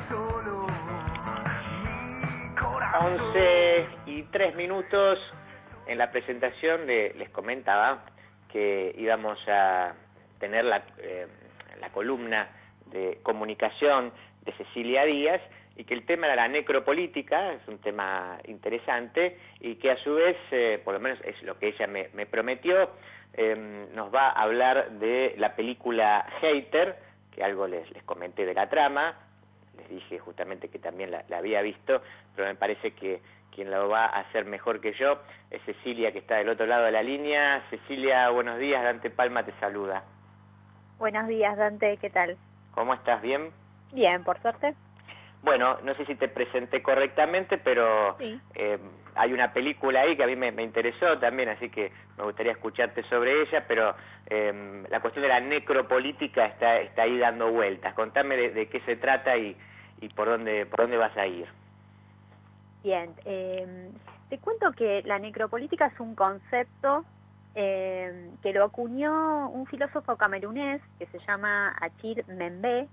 11:03. En la presentación les comentaba que íbamos a tener la columna de comunicación de Cecilia Díaz y que el tema era la necropolítica, es un tema interesante y que a su vez, por lo menos es lo que ella me prometió, nos va a hablar de la película Hater, que algo les comenté de la trama, les dije justamente que también la había visto, pero me parece que quien lo va a hacer mejor que yo es Cecilia, que está del otro lado de la línea. Cecilia, buenos días, Dante Palma te saluda. Buenos días, Dante, ¿qué tal? ¿Cómo estás? ¿Bien? Bien, por suerte. Bueno, no sé si te presenté correctamente, pero sí. Hay una película ahí que a mí me interesó también, así que me gustaría escucharte sobre ella, pero la cuestión de la necropolítica está ahí dando vueltas. Contame de qué se trata y por dónde vas a ir. Bien, te cuento que la necropolítica es un concepto que lo acuñó un filósofo camerunés que se llama Achir Membe,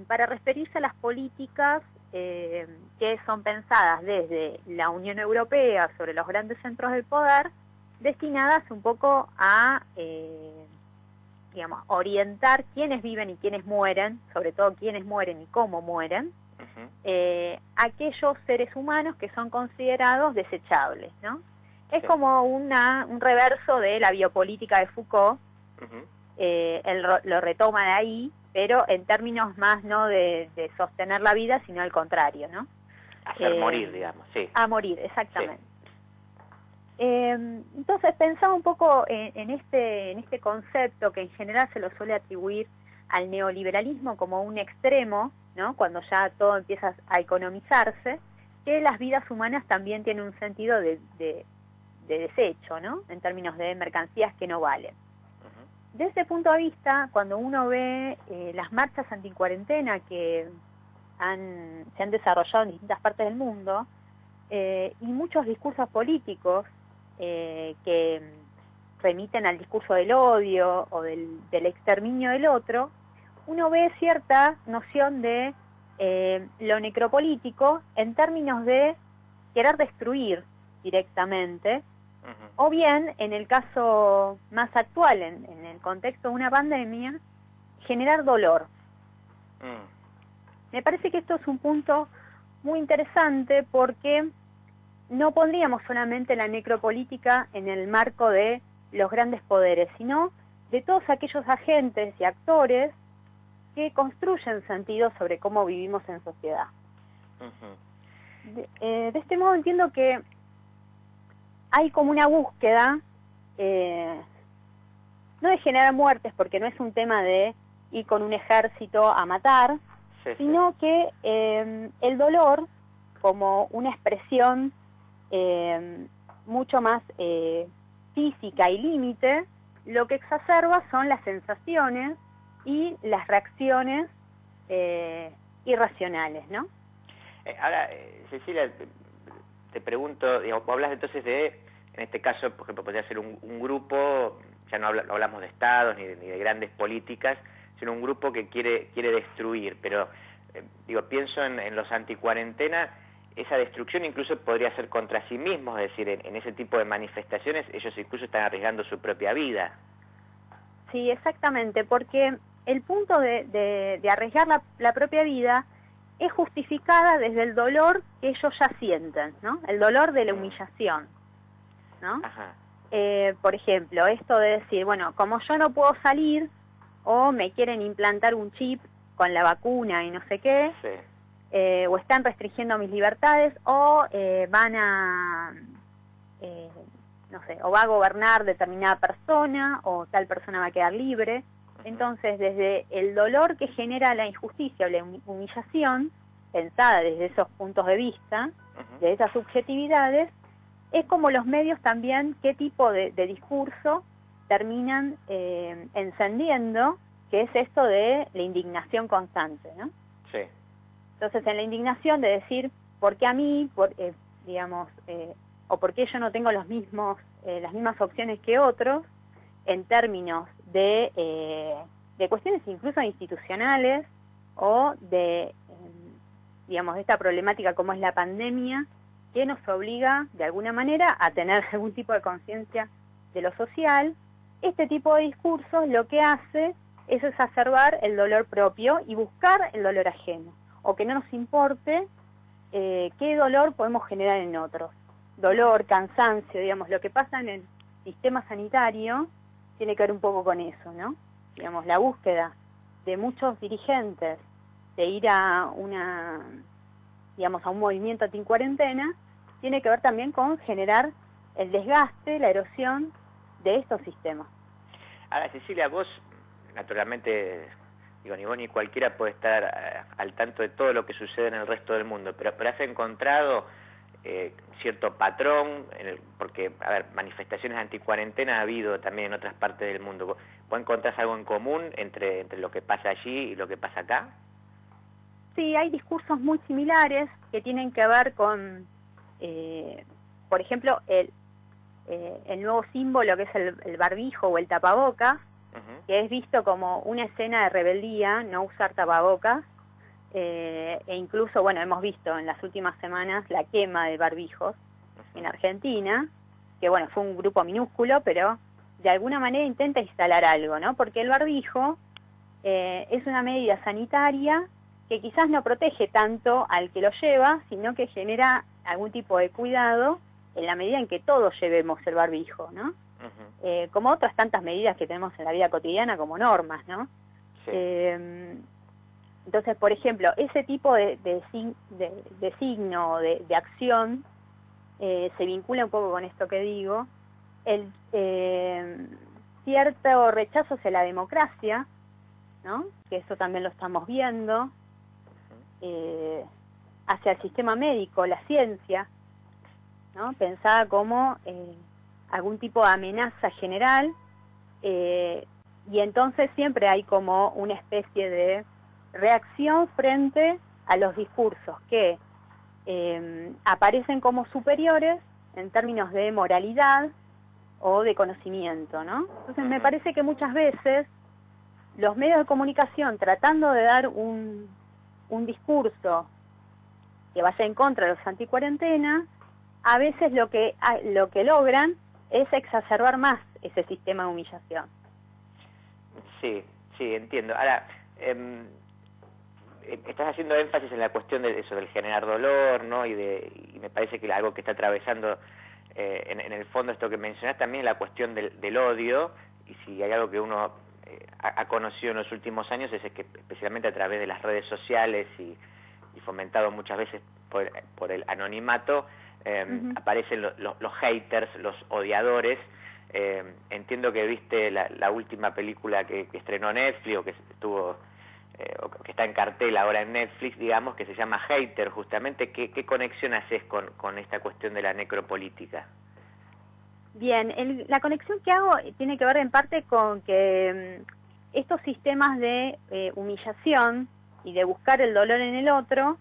para referirse a las políticas que son pensadas desde la Unión Europea sobre los grandes centros del poder, destinadas un poco a, digamos, orientar quiénes viven y quiénes mueren, sobre todo quiénes mueren y cómo mueren, aquellos seres humanos que son considerados desechables, ¿no? Es como un reverso de la biopolítica de Foucault. Él lo retoma de ahí, pero en términos más no de sostener la vida, sino al contrario, ¿no? Hacer morir, digamos, sí. A morir, exactamente. Sí. Entonces pensaba un poco en este concepto que en general se lo suele atribuir al neoliberalismo como un extremo, ¿no? Cuando ya todo empieza a economizarse, que las vidas humanas también tienen un sentido de desecho, ¿no? En términos de mercancías que no valen. Desde ese punto de vista, cuando uno ve las marchas anticuarentena que se han desarrollado en distintas partes del mundo, y muchos discursos políticos que remiten al discurso del odio o del exterminio del otro, uno ve cierta noción de lo necropolítico en términos de querer destruir directamente, o bien, en el caso más actual, en el contexto de una pandemia, generar dolor. Me parece que esto es un punto muy interesante porque no pondríamos solamente la necropolítica en el marco de los grandes poderes, sino de todos aquellos agentes y actores que construyen sentido sobre cómo vivimos en sociedad. De este modo entiendo que hay como una búsqueda, no de generar muertes, porque no es un tema de ir con un ejército a matar, sino que el dolor, como una expresión mucho más física y límite, lo que exacerba son las sensaciones y las reacciones irracionales, ¿no? Ahora, Cecilia, te pregunto, digamos, hablas entonces en este caso, por ejemplo, podría ser un grupo, ya no hablamos de estados ni de grandes políticas, sino un grupo que quiere destruir, pero pienso en los anticuarentena, esa destrucción incluso podría ser contra sí mismos, es decir, en ese tipo de manifestaciones ellos incluso están arriesgando su propia vida. Sí, exactamente, porque el punto de arriesgar la propia vida es justificada desde el dolor que ellos ya sienten, ¿no? El dolor de la humillación, ¿no? Por ejemplo, esto de decir, bueno, como yo no puedo salir, o me quieren implantar un chip con la vacuna y no sé qué, o están restringiendo mis libertades, o van a, no sé, o va a gobernar determinada persona, o tal persona va a quedar libre. Entonces, desde el dolor que genera la injusticia o la humillación, pensada desde esos puntos de vista, de esas subjetividades, es como los medios también, qué tipo de discurso terminan encendiendo, que es esto de la indignación constante, ¿no? Sí. Entonces, en la indignación de decir, ¿por qué a mí, o por qué yo no tengo las mismas opciones que otros, en términos de cuestiones incluso institucionales o de digamos, de esta problemática como es la pandemia, que nos obliga de alguna manera a tener algún tipo de conciencia de lo social. Este tipo de discursos lo que hace es exacerbar el dolor propio y buscar el dolor ajeno, o que no nos importe qué dolor podemos generar en otros. Dolor, cansancio, digamos, lo que pasa en el sistema sanitario tiene que ver un poco con eso, ¿no? Digamos, la búsqueda de muchos dirigentes de ir a a un movimiento anti-cuarentena, tiene que ver también con generar el desgaste, la erosión de estos sistemas. Ahora, Cecilia, vos, naturalmente, digo, ni vos ni cualquiera puede estar al tanto de todo lo que sucede en el resto del mundo, pero has encontrado cierto patrón, porque, a ver, manifestaciones anti-cuarentena ha habido también en otras partes del mundo. ¿Vos encontrás algo en común entre lo que pasa allí y lo que pasa acá? Sí, hay discursos muy similares que tienen que ver con, por ejemplo, el nuevo símbolo que es el barbijo o el tapabocas, que es visto como una escena de rebeldía, no usar tapabocas, e incluso, bueno, hemos visto en las últimas semanas la quema de barbijos en Argentina, que bueno, fue un grupo minúsculo, pero de alguna manera intenta instalar algo, ¿no? Porque el barbijo es una medida sanitaria que quizás no protege tanto al que lo lleva, sino que genera algún tipo de cuidado en la medida en que todos llevemos el barbijo, ¿no? Como otras tantas medidas que tenemos en la vida cotidiana como normas, ¿no? Sí. Entonces, por ejemplo, ese tipo de signo, de acción, se vincula un poco con esto que digo, el cierto rechazo hacia la democracia, ¿no? Que eso también lo estamos viendo, hacia el sistema médico, la ciencia, ¿no? Pensada como algún tipo de amenaza general, y entonces siempre hay como una especie de reacción frente a los discursos que aparecen como superiores en términos de moralidad o de conocimiento, ¿no? Entonces me parece que muchas veces los medios de comunicación, tratando de dar un discurso que vaya en contra de los anticuarentena, a veces lo que logran es exacerbar más ese sistema de humillación. Sí, entiendo. Ahora, estás haciendo énfasis en la cuestión de eso, del generar dolor, ¿no? Y me parece que algo que está atravesando en el fondo esto que mencionás también es la cuestión del odio, y si hay algo que uno ha conocido en los últimos años es que especialmente a través de las redes sociales y fomentado muchas veces por el anonimato, aparecen los haters, los odiadores. Entiendo que viste la última película que estrenó Netflix, o que estuvo que está en cartel ahora en Netflix, digamos, que se llama Hater, justamente. ¿Qué conexión haces con esta cuestión de la necropolítica? Bien, la conexión que hago tiene que ver en parte con que estos sistemas de humillación y de buscar el dolor en el otro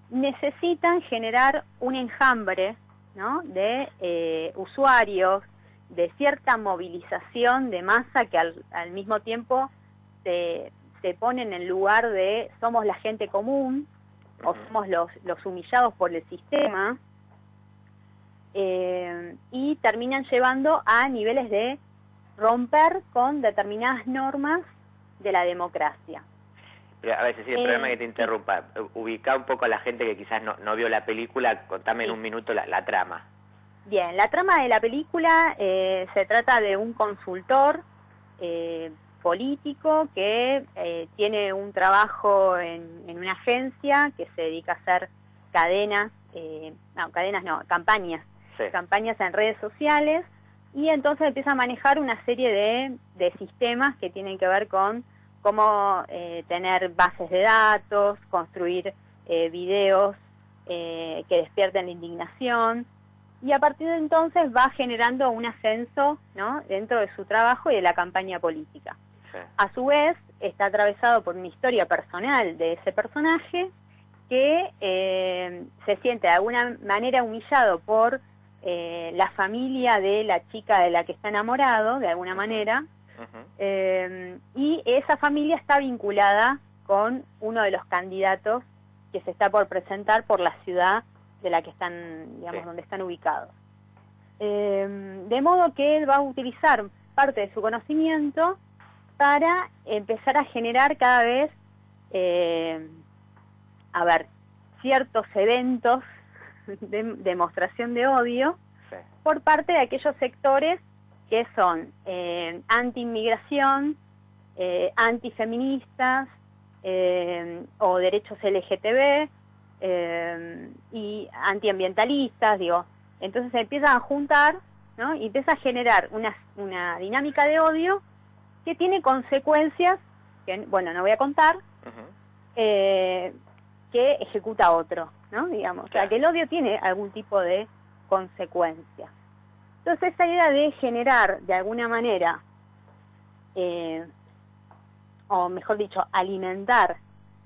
necesitan generar un enjambre, ¿no?, de usuarios, de cierta movilización de masa que al mismo tiempo se pone en el lugar de somos la gente común o somos los humillados por el sistema, y terminan llevando a niveles de romper con determinadas normas de la democracia. Pero, a ver, Cecilia, perdóname que te interrumpa. Ubica un poco a la gente que quizás no vio la película, contame en un minuto la trama. Bien, la trama de la película se trata de un consultor político que tiene un trabajo en una agencia que se dedica a hacer campañas. Sí. Campañas en redes sociales, y entonces empieza a manejar una serie de sistemas que tienen que ver con cómo tener bases de datos, construir videos que despierten la indignación, y a partir de entonces va generando un ascenso, ¿no?, dentro de su trabajo y de la campaña política. Sí. A su vez, está atravesado por una historia personal de ese personaje que se siente de alguna manera humillado por la familia de la chica de la que está enamorado, de alguna manera, y esa familia está vinculada con uno de los candidatos que se está por presentar por la ciudad de la que están, digamos, donde están ubicados. De modo que él va a utilizar parte de su conocimiento para empezar a generar cada vez, ciertos eventos de demostración de odio por parte de aquellos sectores que son anti-inmigración, antifeministas o derechos LGTB y antiambientalistas, digo. Entonces se empiezan a juntar, ¿no? Y empieza a generar una dinámica de odio que tiene consecuencias, que, bueno, no voy a contar, que ejecuta otro, ¿no? Digamos, o sea, que el odio tiene algún tipo de consecuencia. Entonces esa idea de generar, de alguna manera, o mejor dicho, alimentar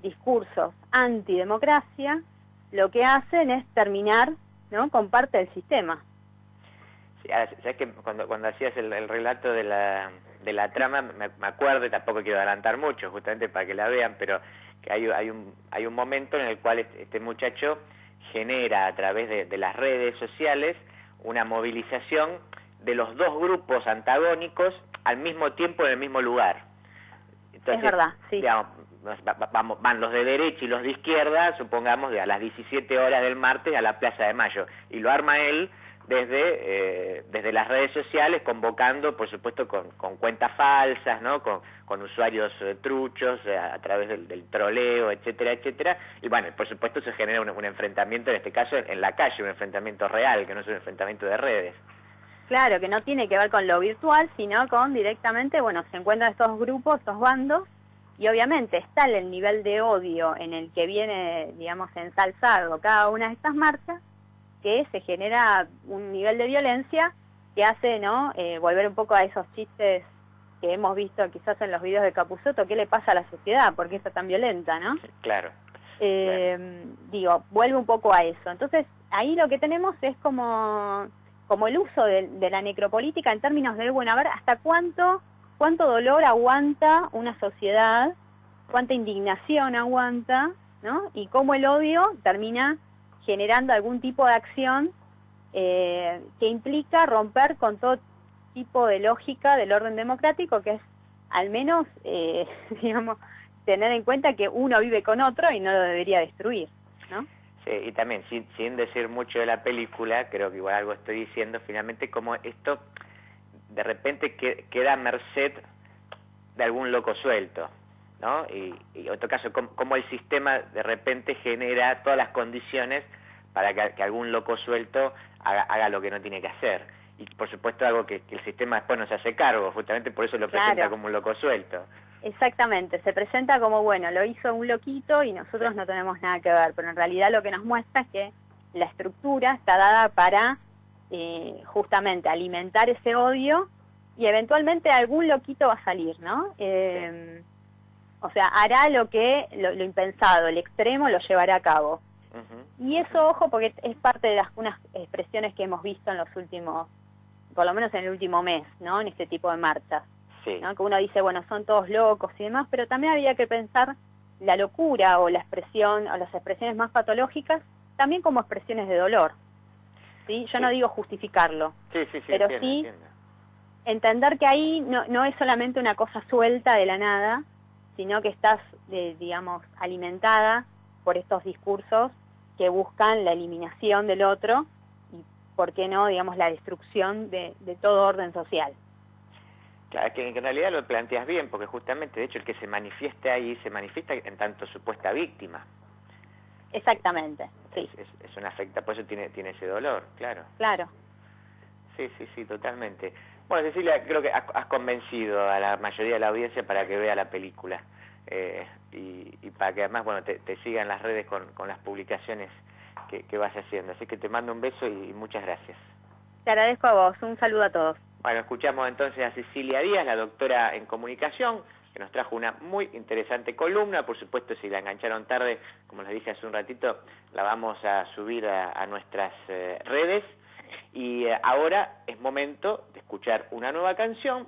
discursos antidemocracia, lo que hacen es terminar, ¿no?, con parte del sistema. Sí, ahora, ¿sabes que cuando hacías el relato de la trama, me acuerdo, y tampoco quiero adelantar mucho, justamente para que la vean, pero que hay un momento en el cual este muchacho genera a través de las redes sociales una movilización de los dos grupos antagónicos al mismo tiempo en el mismo lugar. Entonces, es verdad, sí. Digamos, van los de derecha y los de izquierda, supongamos, a las 17 horas del martes a la Plaza de Mayo, y lo arma él desde las redes sociales, convocando, por supuesto, con cuentas falsas, ¿no?, con usuarios truchos, a través del troleo, etcétera, etcétera, y bueno, por supuesto se genera un enfrentamiento, en este caso en la calle, un enfrentamiento real, que no es un enfrentamiento de redes. Claro, que no tiene que ver con lo virtual, sino con directamente, bueno, se encuentran estos grupos, estos bandos, y obviamente está el nivel de odio en el que viene, digamos, ensalzado cada una de estas marchas, que se genera un nivel de violencia que hace, ¿no?, volver un poco a esos chistes que hemos visto quizás en los videos de Capusotto, ¿qué le pasa a la sociedad? ¿Por qué está tan violenta, no? Claro. Digo, vuelve un poco a eso. Entonces, ahí lo que tenemos es como el uso de la necropolítica en términos de, bueno, a ver, hasta cuánto dolor aguanta una sociedad, cuánta indignación aguanta, ¿no? Y cómo el odio termina generando algún tipo de acción que implica romper con todo tipo de lógica del orden democrático, que es al menos, digamos, tener en cuenta que uno vive con otro y no lo debería destruir, ¿no? Sí, y también, sin decir mucho de la película, creo que igual algo estoy diciendo, finalmente como esto de repente queda a merced de algún loco suelto, ¿no? Y en otro caso, como el sistema de repente genera todas las condiciones para que algún loco suelto haga lo que no tiene que hacer. Y por supuesto algo que el sistema después no se hace cargo, justamente por eso lo presenta como un loco suelto. Exactamente, se presenta como, bueno, lo hizo un loquito y nosotros no tenemos nada que ver, pero en realidad lo que nos muestra es que la estructura está dada para justamente alimentar ese odio y eventualmente algún loquito va a salir, ¿no? O sea, hará lo impensado, el extremo lo llevará a cabo. Y eso, ojo, porque es parte de unas expresiones que hemos visto en los últimos, por lo menos en el último mes, ¿no?, en este tipo de marchas. Sí. ¿No? Que uno dice, bueno, son todos locos y demás, pero también había que pensar la locura o la expresión, o las expresiones más patológicas, también como expresiones de dolor. ¿Sí? Yo no digo justificarlo, pero entiendo, sí entiendo. Entender que ahí no es solamente una cosa suelta de la nada, sino que estás, digamos, alimentada por estos discursos que buscan la eliminación del otro y, ¿por qué no?, digamos, la destrucción de todo orden social. Claro, que en realidad lo planteas bien, porque justamente, de hecho, el que se manifieste ahí, se manifiesta en tanto supuesta víctima. Exactamente, sí. Es una afecta, por eso tiene ese dolor, claro. Claro. Sí, totalmente. Bueno, Cecilia, creo que has convencido a la mayoría de la audiencia para que vea la película. Y para que además, bueno, te sigan las redes con las publicaciones que vas haciendo. Así que te mando un beso y muchas gracias. Te agradezco a vos. Un saludo a todos. Bueno, escuchamos entonces a Cecilia Díaz, la doctora en comunicación, que nos trajo una muy interesante columna. Por supuesto, si la engancharon tarde, como les dije hace un ratito, la vamos a subir a nuestras redes. Y ahora es momento de escuchar una nueva canción